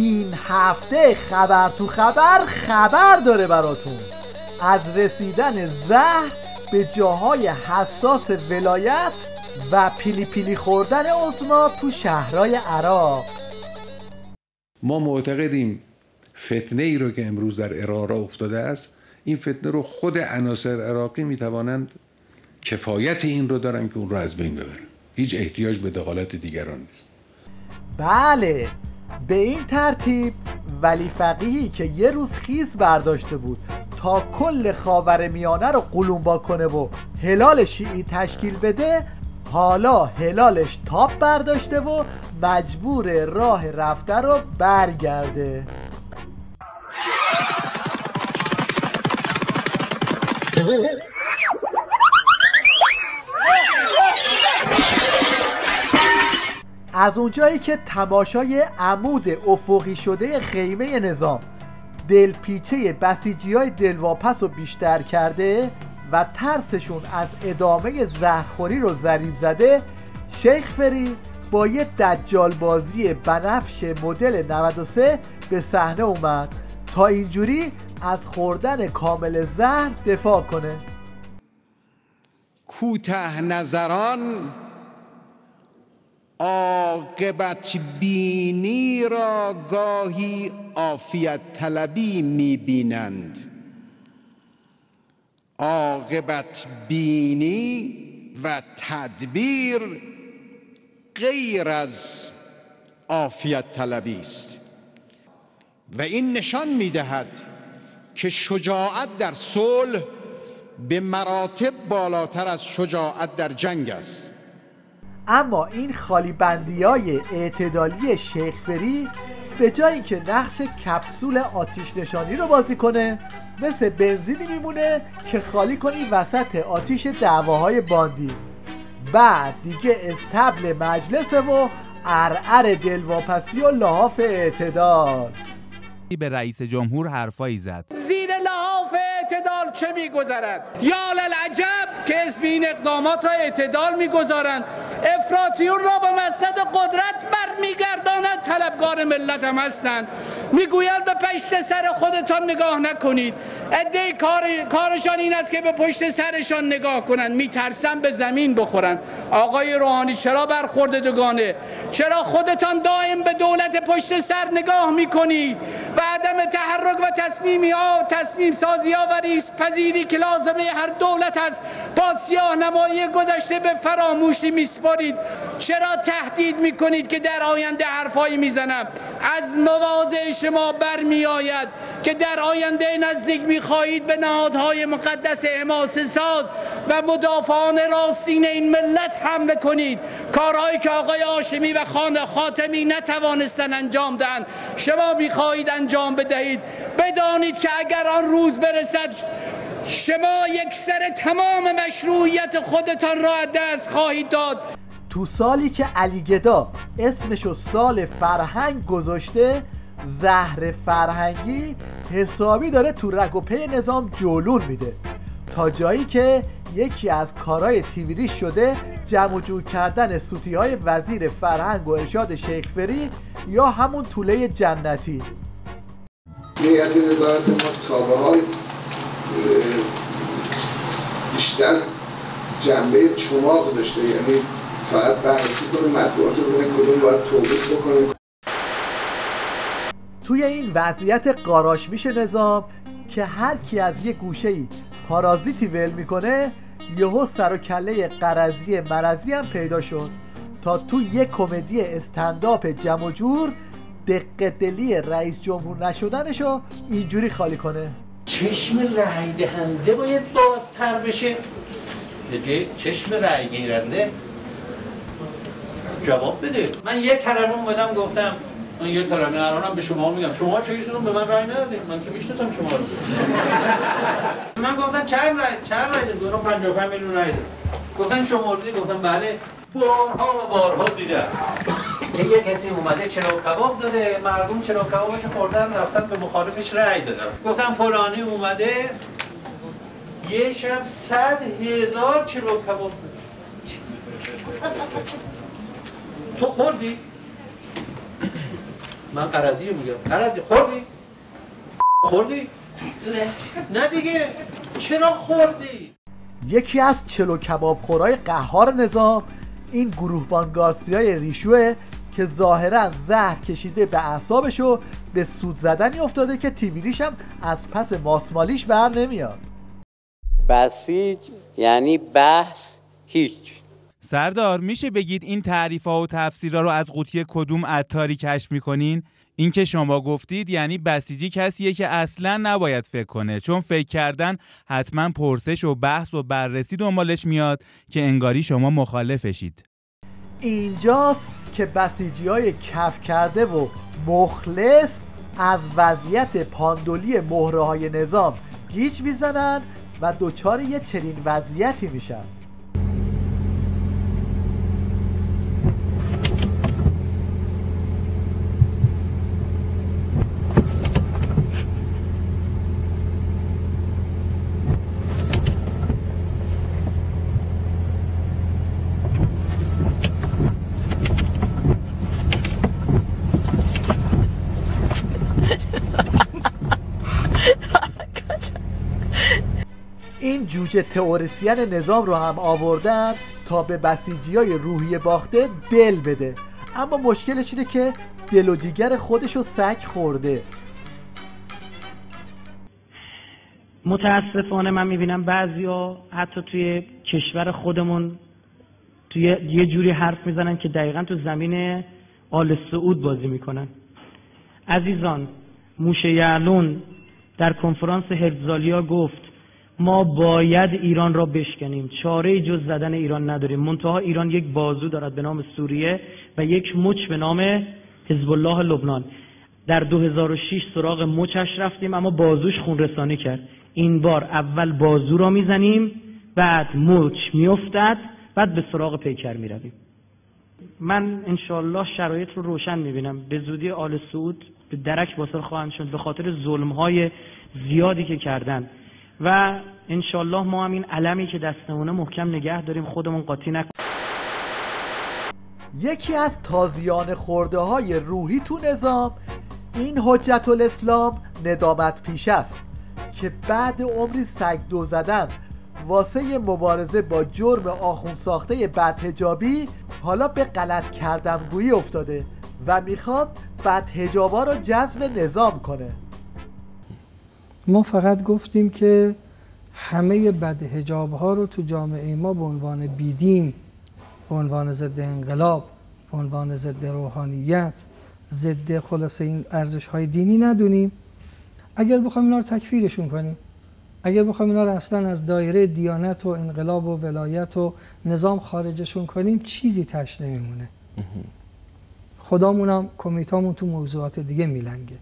این هفته خبر تو خبر داره براتون از رسیدن زهر به جاهای حساس ولایت و پیلی پیلی خوردن عظما تو شهرهای عراق. ما معتقدیم فتنه ای رو که امروز در عراق افتاده است، این فتنه رو خود عناصر عراقی میتوانند کفایت این رو دارن که اون رو از بین ببرن. هیچ احتیاج به دخالت دیگران نیست. بله، به این ترتیب ولی فقیهی که یه روز خیز برداشته بود تا کل خاورمیانه رو قلمبا کنه و هلال شیعی تشکیل بده، حالا هلالش تاب برداشته و مجبور راه رفته رو برگرده. از اونجایی که تماشای عمود افقی شده خیمه نظام دلپیچه بسیجی‌های دلواپس رو بیشتر کرده و ترسشون از ادامه زهرخوری رو ضریب زده، شیخ فری با یه دجال بازی بنفش مدل 93 به صحنه اومد تا اینجوری از خوردن کامل زهر دفاع کنه. کوته نظران عاقبت بینی را گاهی عافیت طلبی می بینند. عاقبت بینی و تدبیر غیر از عافیت طلبی است و این نشان می دهد که شجاعت در صلح به مراتب بالاتر از شجاعت در جنگ است. اما این خالی بندیای اعتدالی شیخ فری به جایی که نقش کپسول آتش نشانی رو بازی کنه، مثل بنزینی میمونه که خالی کنی وسط آتیش دعواهای باندی. بعد دیگه استبل مجلسه و ارعر دلواپسی و لحاف اعتدال. به رئیس جمهور حرفایی زد. زیر لحاف اعتدال چه میگذرد؟ یا للعجب که اسم این اقدامات را اعتدال میگذارند. افراطیون را به مسند قدرت برمیگردانند. طلبکار ملت هم هستند. میگویند به پشت سر خودتان نگاه نکنید. عده‌ای کارشان این است که به پشت سرشان نگاه کنند. میترسن به زمین بخورند. آقای روحانی چرا برخورد دوگانه؟ چرا خودتان دائم به دولت پشت سر نگاه میکنید و عدم تحرک و تصمیم سازی ها و ریسک پذیری که لازمه هر دولت است با سیاه نمایی گذشته به فراموشی میسپارید؟ چرا تهدید میکنید که در آینده حرفایی میزنم؟ از مواضع شما برمی آید که در آینده نزدیک میخواهید به نهادهای مقدس حماسه ساز و مدافعان راستین این ملت حمله کنید. کارهایی که آقای هاشمی و خاتمی نتوانستند انجام دهند شما میخواهید انجام بدهید. بدانید که اگر آن روز برسد شما یکسر تمام مشروعیت خودتان را از دست خواهید داد. تو سالی که علی گدا اسمشو سال فرهنگ گذاشته، زهر فرهنگی حسابی داره تو رگ و پی نظام جولون میده، تا جایی که یکی از کارهای تیویری شده جمع و جور کردن سوتی‌های وزیر فرهنگ و ارشاد شیخ فری یا همون توله جنتی. هیئت نظارت ما تا به حال بیشتر جنبه چماق داشته، یعنی فقط بررسی کنه مطبوعات رو ببینه کدوم باید توبیخ بکنه. توی این وضعیت قاراشمیش نظام که هر کی از یه گوشه‌ای پارازیتی ول میکنه، یهو سر و کله قرضی مرضی هم پیدا شد تا تو یه کمدی استنداپ جمع و جور دق دلی رئیس جمهور نشدنشو اینجوری خالی کنه. چشم رأی دهنده باید بازتر بشه. چشم رأی گیرنده جواب بده. من یک کلمه اومدم گفتم، من یک کلمه الانم به شما میگم، شما چه هیچکدوم به من رأی ندادید، من که میشناسم شما رو. من گفتم چند رأی دادید؟ گفتم 55 میلیون رأی دادید. گفتن شما دیدید؟ گفتم بله. بارها و بارها دیدم. یه کسی اومده چلو کباب داده، مردم چلو کبابش خوردن رفتن به مخالفش رأی دادن. گفتم فلانی اومده یه شب 100,000 چلو کباب داده. تو خوردی؟ من قرضی رو میگم. قرضی خوردی؟ نه دیگه چرا خوردی؟ یکی از چلو کبابخورای قهار نظام این گروهبان گارسیای ریشوه که ظاهرا زهر کشیده به اعصابش و به سود زدنی افتاده که تیمیریش هم از پس ماسمالیش بر نمیاد. بسیج یعنی بحث هیچ. سردار میشه بگید این تعریف‌ها و تفسیرها رو از قوطی کدوم عطاری کشف میکنین؟ این که شما گفتید یعنی بسیجی کسیه که اصلاً نباید فکر کنه، چون فکر کردن حتما پرسش و بحث و بررسی دنبالش میاد که انگاری شما مخالفشید. اینجاست که بسیجی‌های کف کرده و مخلص از وضعیت پاندولی مهره‌های نظام گیج میزنن و دوچار یه چنین وضعیتی میشن. این جوجه تئوریسین نظام رو هم آوردن تا به بسیجیای روحی باخته دل بده، اما مشکلش اینه که دل و جیگر خودشو سگ خورده. متاسفانه من میبینم بعضیا حتی توی کشور خودمون توی یه جوری حرف میزنن که دقیقا تو زمین آل سعود بازی میکنن. عزیزان، موشه یعلون در کنفرانس هرزالیا گفت ما باید ایران را بشکنیم، چاره جز زدن ایران نداریم، منتها ایران یک بازو دارد به نام سوریه و یک مچ به نام حزب الله لبنان. در 2006 سراغ مچش رفتیم اما بازوش خون رسانی کرد. این بار اول بازو را میزنیم، بعد مچ میافتد، بعد به سراغ پیکر میرویم. من انشالله شرایط رو روشن میبینم، به زودی آل سعود به درک واصل خواهند شد به خاطر ظلم‌های زیادی که کردن و انشالله ما هم این علمی که دستمونه محکم نگه داریم، خودمون قاطی نکنیم. یکی از تازیان خورده های روحی تو نظام این حجت الاسلام ندامت پیش است که بعد عمری سگدو زدن واسه مبارزه با جرم آخوند ساخته بدحجابی حالا به غلط کردنگویی افتاده و میخواد بدحجابا رو جذب نظام کنه. ما فقط گفتیم که همه بدحجاب ها رو تو جامعه ما به عنوان بیدین، به عنوان ضد انقلاب، به عنوان ضد روحانیت، ضد خلاصه این ارزش های دینی ندونیم. اگر بخوایم اینا رو تکفیرشون کنیم، اگر بخوایم اینا رو اصلا از دایره دیانت و انقلاب و ولایت و نظام خارجشون کنیم، چیزی تش نمیمونه. خدامونم کمیتامون تو موضوعات دیگه میلنگه.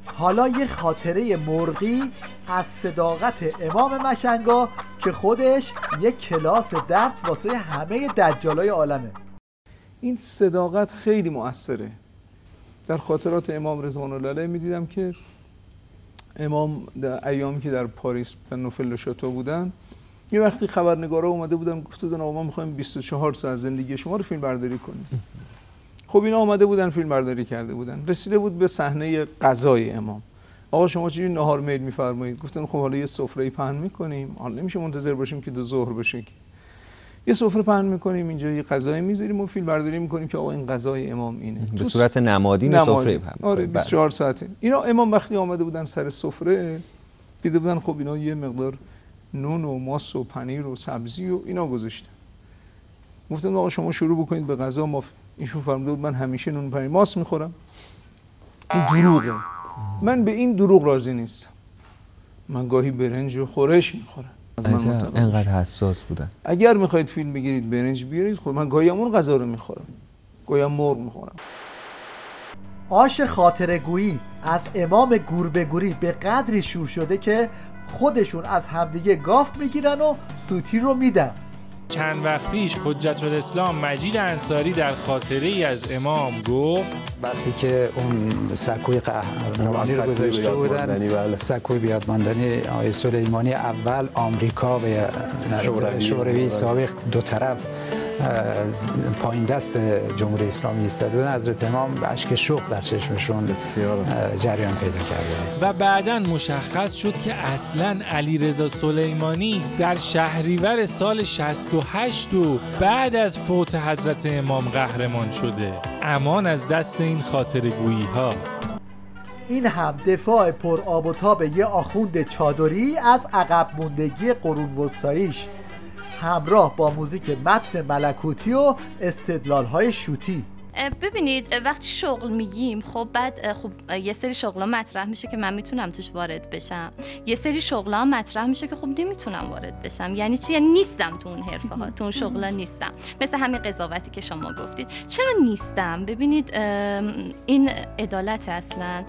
حالا یه خاطره مرغی از صداقت امام مشنگا که خودش یک کلاس درس واسه همه دجالای عالمه. این صداقت خیلی مؤثره. در خاطرات امام رضوان الله علیه میدیدم که امام در ایامی که در پاریس در نوفل شاتو بودن، یه وقتی خبرنگارا اومده بودن گفته بودن آقا ما می‌خوایم 24 ساعت زندگی شما رو فیلم برداری کنیم. خب اینا اومده بودن فیلم برداری کرده بودن، رسیده بود به صحنه غذای امام. آقا شما چجوری نهار میل می‌فرمایید؟ گفتن خب حالا یه سفره پهن می‌کنیم، حالا نمیشه منتظر باشیم که دو ظهر بشه که. یه سفره پهن می‌کنیم اینجا، یه غذایی می‌ذاریم و فیلم برداری می‌کنیم که آقا این غذای امام اینه. به صورت نمادین سفره پهن. آره 24 ساعته. اینا امام وقتی اومده بودن سر سفره دیده بودن خب اینا یه مقدار نون و ماست و پنیر و سبزی و اینا گذاشتن. گفتم آقا شما شروع بکنید به غذا. ما ایشون فرموده بود من همیشه نون پنیر ماست میخورم. این دروغه. من به این دروغ راضی نیستم. من گاهی برنج و خورش میخورم. انقدر حساس بودن. اگر میخواید فیلم بگیرید برنج بیارید، خب من گاهی اون غذا رو میخورم، گاهی مرغ میخورم. آش خاطره‌گویی از امام گوربه‌گوری به قدری شور شده که خودشون از همدیگه گاف میگیرن و سوتی رو میدن. چند وقت پیش حجت الاسلام مجید انصاری در خاطره ای از امام گفت وقتی که اون سکوی قهرمانی رو گذاشته بودن، سکوی بیادماندنی آقای سلیمانی، اول آمریکا و شوروی سابق دو طرف پایین دست جمهوری اسلامی ایستاده بودن، حضرت امام به اشک شوق در چشمشون جریان پیدا کرده و بعداً مشخص شد که اصلاً علیرضا سلیمانی در شهریور سال 68 و بعد از فوت حضرت امام قهرمان شده. امان از دست این خاطرگویی ها. این هم دفاع پر آب و تاب یه آخوند چادری از عقب موندگی قرون وسطاییش، همراه با موزیک متن ملکوتی و استدلال‌های شوتی. ببینید وقتی شغل میگیم خب بعد یه سری شغلا مطرح میشه که من میتونم توش وارد بشم، یه سری شغلا مطرح میشه که خب نمیتونم وارد بشم. یعنی چی؟ یعنی نیستم تو اون حرفه ها، تو اون شغلا نیستم. مثل همین قضاوتی که شما گفتید. چرا نیستم؟ ببینید این عدالت اصلا،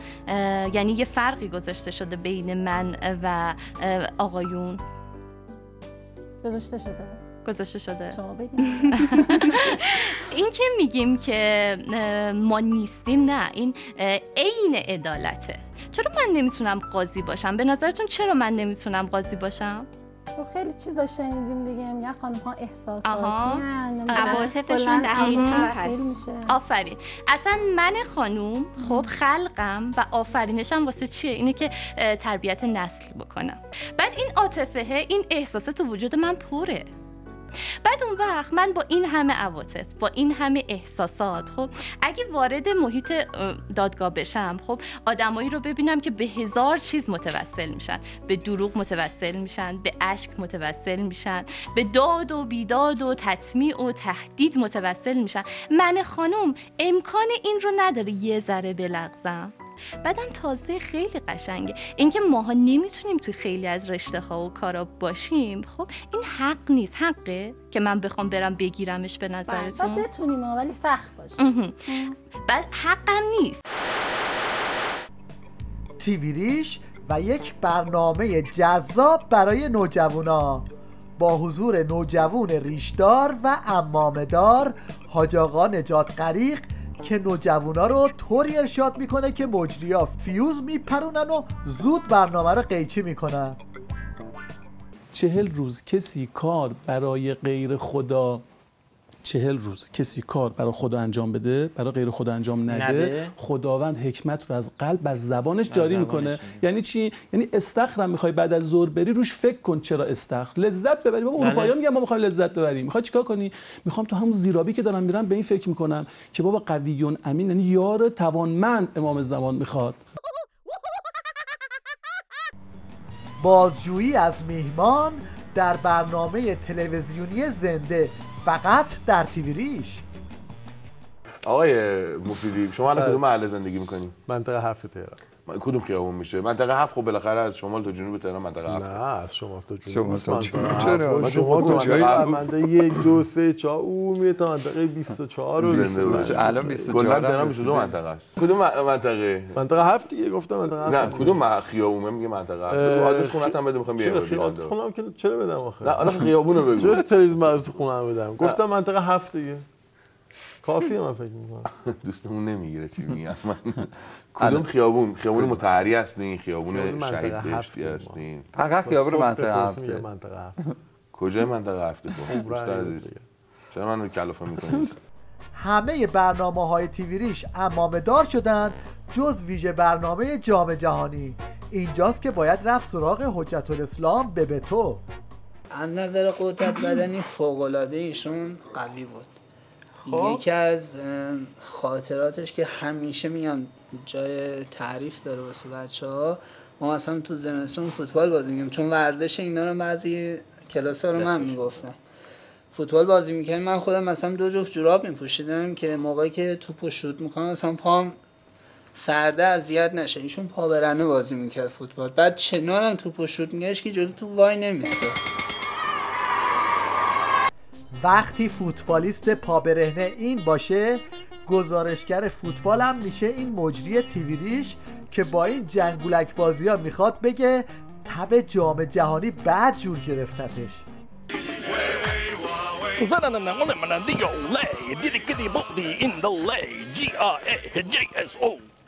یعنی یه فرقی گذاشته شده بین من و آقایون. گذاشته شده. شما بگید. این که میگیم که ما نیستیم، نه، این عین عدالته. چرا من نمیتونم قاضی باشم؟ به نظرتون چرا من نمیتونم قاضی باشم؟ خیلی چیزا شنیدیم دیگه، میگن خانم‌ها احساساتی ان، عواطفشون دقیق‌تر هست. آفرین. اصلا من خانوم خب خلقم و آفرینشم واسه چیه؟ اینه که تربیت نسل بکنم. بعد این عاطفه، این احساسات تو وجود من پره. بعد اون وقت من با این همه عواطف، با این همه احساسات، خب اگه وارد محیط دادگاه بشم، خب آدمایی رو ببینم که به 1000 چیز متوسل میشن، به دروغ متوسل میشن، به اشک متوسل میشن، به داد و بیداد و تطمیع و تهدید متوسل میشن. من خانم امکان این رو نداره یه ذره بلغزم. بعدم تازه خیلی قشنگه اینکه ماها نمیتونیم توی خیلی از رشته ها و کارا باشیم. خب این حق نیست. حقه که من بخوام برم بگیرمش به نظرتون؟ بعد بتونیم ولی سخت باشه. بعد حقم نیست. تیوی ریش و یک برنامه جذاب برای نوجوانا با حضور نوجوان ریشدار و عمامه‌دار حاج آقا نجات غریق که نوجوانا رو طوری ارشاد میکنه که مجریا فیوز میپرونن و زود برنامه رو قیچی میکنن. 40 روز کسی کار برای غیر خدا 40 روز کسی کار برای خدا انجام بده، برای غیر خدا انجام نده، خداوند حکمت رو از قلب بر زبانش جاری میکنه. یعنی چی؟ یعنی استخرم میخوای بعد از ظهر بری روش فکر کن چرا استخر لذت ببری. بابا اروپایی‌ها میگن ما میخوایم لذت ببریم. میخوای چیکار کنی؟ میخوام تو همون زیرابی که دارم میرم به این فکر میکنم که بابا قویون امین، یعنی یار توانمند امام زمان میخواد. بازجویی از میهمان در برنامه تلویزیونی زنده فقط در تیوی ریش. آقای مفیدی شما الان کدوم محله زندگی میکنی؟ منطقه 7 تهران. کدوم خیابون میشه؟ منطقه 7 خب بالاخره از شمال تا جنوب تهران منطقه 7. نه از شمال تا جنوب. شمال تا جنوب چرا؟ شما کجایی؟ منطقه 1 2 3 4 اون میره تا منطقه 24 و 24. الان 24 کلا تهران 22 منطقه است. کدوم منطقه؟ منطقه 7 دیگه گفتم منطقه 7. نه کدوم خیابون میگه منطقه 7. آدرس خونه‌ت هم بده میخوام بیام. آدرس خونم که چرا بدم آخه؟ نه الان خیابون رو بگو. چرا تلویزیون آدرس خونم بدم؟ گفتم منطقه 7 دیگه. کافیه من فکر می‌کنم. دوستمون نمیگیره چی میگم من. کدوم خیابون؟ خیابون مطهری هستین؟ خیابون شهید بهشتی هستین؟ فقط خیابون منطقه 7. منطقه 7. کجای منطقه 7 دوست عزیز؟ چرا منو کلافه می‌کنید؟ همه برنامه‌های تیوی ریش عمامه‌دار شدن جز ویژه برنامه جام جهانی. اینجاست که باید رفت سراغ حجت الاسلام ببتو. از نظر قدرت بدنی فوق‌العاده ایشون قوی بود. یکی از خاطراتش که همیشه میگن جای تعریف داره واسه بچه‌ها، ما اصلا تو زمستون فوتبال بازی می‌کردیم، چون ورزش اینا رو بعضی کلاس‌ها رو من میگفتم. فوتبال بازی می‌کردیم، من خودم مثلا 2 جفت جوراب می‌پوشیدم که موقعی که توپو شوت می‌کنم مثلا پام سرده اذیت نشه. ایشون پا برهنه بازی می‌کرد فوتبال، بعد چنانم توپو شوت می‌کردش که جلو تو وای نمی‌ایستاد. وقتی فوتبالیست پابرهنه این باشه، گزارشگر فوتبال هم میشه این مجری تیوی ریش که با این جنگولک بازی ها میخواد بگه تب جام جهانی بعد جور گرفتتش.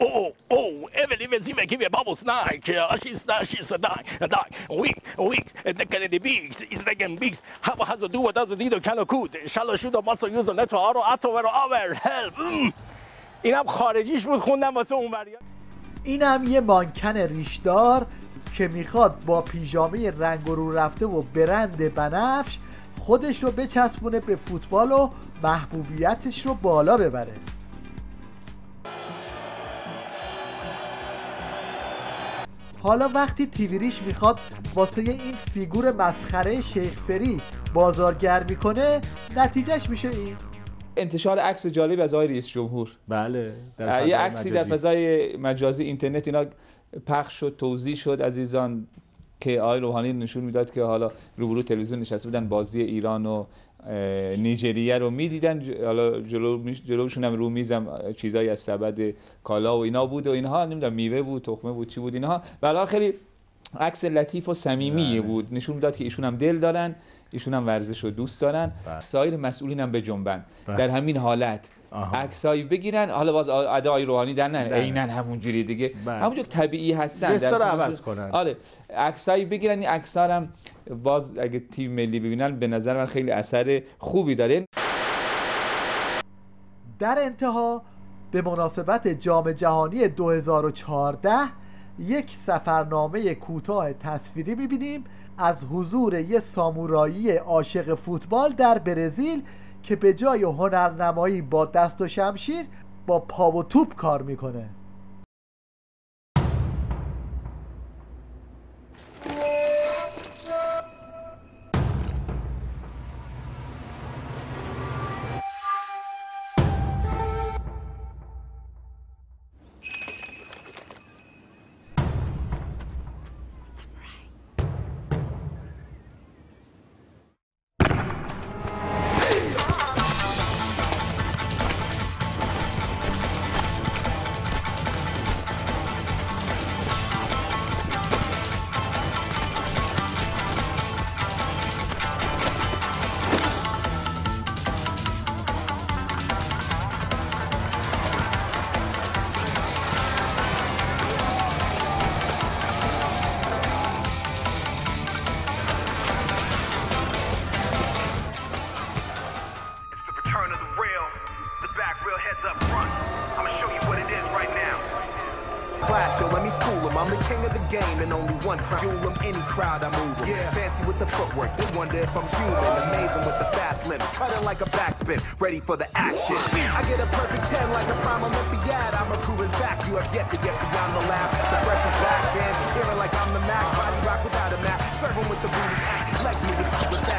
Even if he give a bubble snack, she's a dog, weeks, and the Kennedy beaks, is like in beaks. How has to do what doesn't need a kind of cool. Shall shoot a muscle use a natural auto over help. اینم خارجیش بود خوندم واسه اون بریا. اینم یه مانکن ریشدار که میخواد با پیژامه رنگ رو رفته و برند بنفش خودش رو بچسبونه به فوتبال و محبوبیتش رو بالا ببره. حالا وقتی تیویریش میخواد واسه این فیگور مسخره شیخ فری بازارگرمی کنه، نتیجهش میشه این. انتشار عکس جالب از آقای رئیس جمهور. بله. یه عکسی در فضای مجازی اینترنت اینا پخش شد، توضیح شد عزیزان که آقای روحانی نشون میداد که حالا روبرو تلویزیون نشسته بودن بازی ایران و نیجریه رو میدیدن، حالا جلوشون هم رو میزم چیزایی از سبد کالا و اینا بود و اینها، نمیدونم میوه بود، تخمه بود، چی بود اینها. به هر حال خیلی عکس لطیف و صمیمی بود، نشون میداد که ایشون هم دل دارن، ایشون هم ورزش رو دوست دارن. سایر مسئولین هم به جنبن در همین حالت عکسایی بگیرن. حالا باز ادای روحانی در نه عیناً همونجوری دیگه، همونجور طبیعی هستن، جستا رو عوض کنن. آره عکسایی بگیرن. این عکس‌ها هم باز اگه تیم ملی ببینن به نظر من خیلی اثر خوبی داره. در انتها به مناسبت جام جهانی 2014 یک سفرنامه کوتاه تصویری می‌بینیم از حضور یک سامورایی عاشق فوتبال در برزیل که به جای هنرنمایی با دست و شمشیر با پا و توپ کار میکنه. Fuel them any crowd I move them. Fancy with the footwork, they wonder if I'm human. Amazing with the fast lips, cutting like a backspin, ready for the action. I get a perfect 10 like a prime Olympiad. I'm a proven fact, you have yet to get beyond the lab. The pressure's back, fans cheering like I'm the Mac. Body rock without a map, serving with the Buddhist act. Legs moving top with that.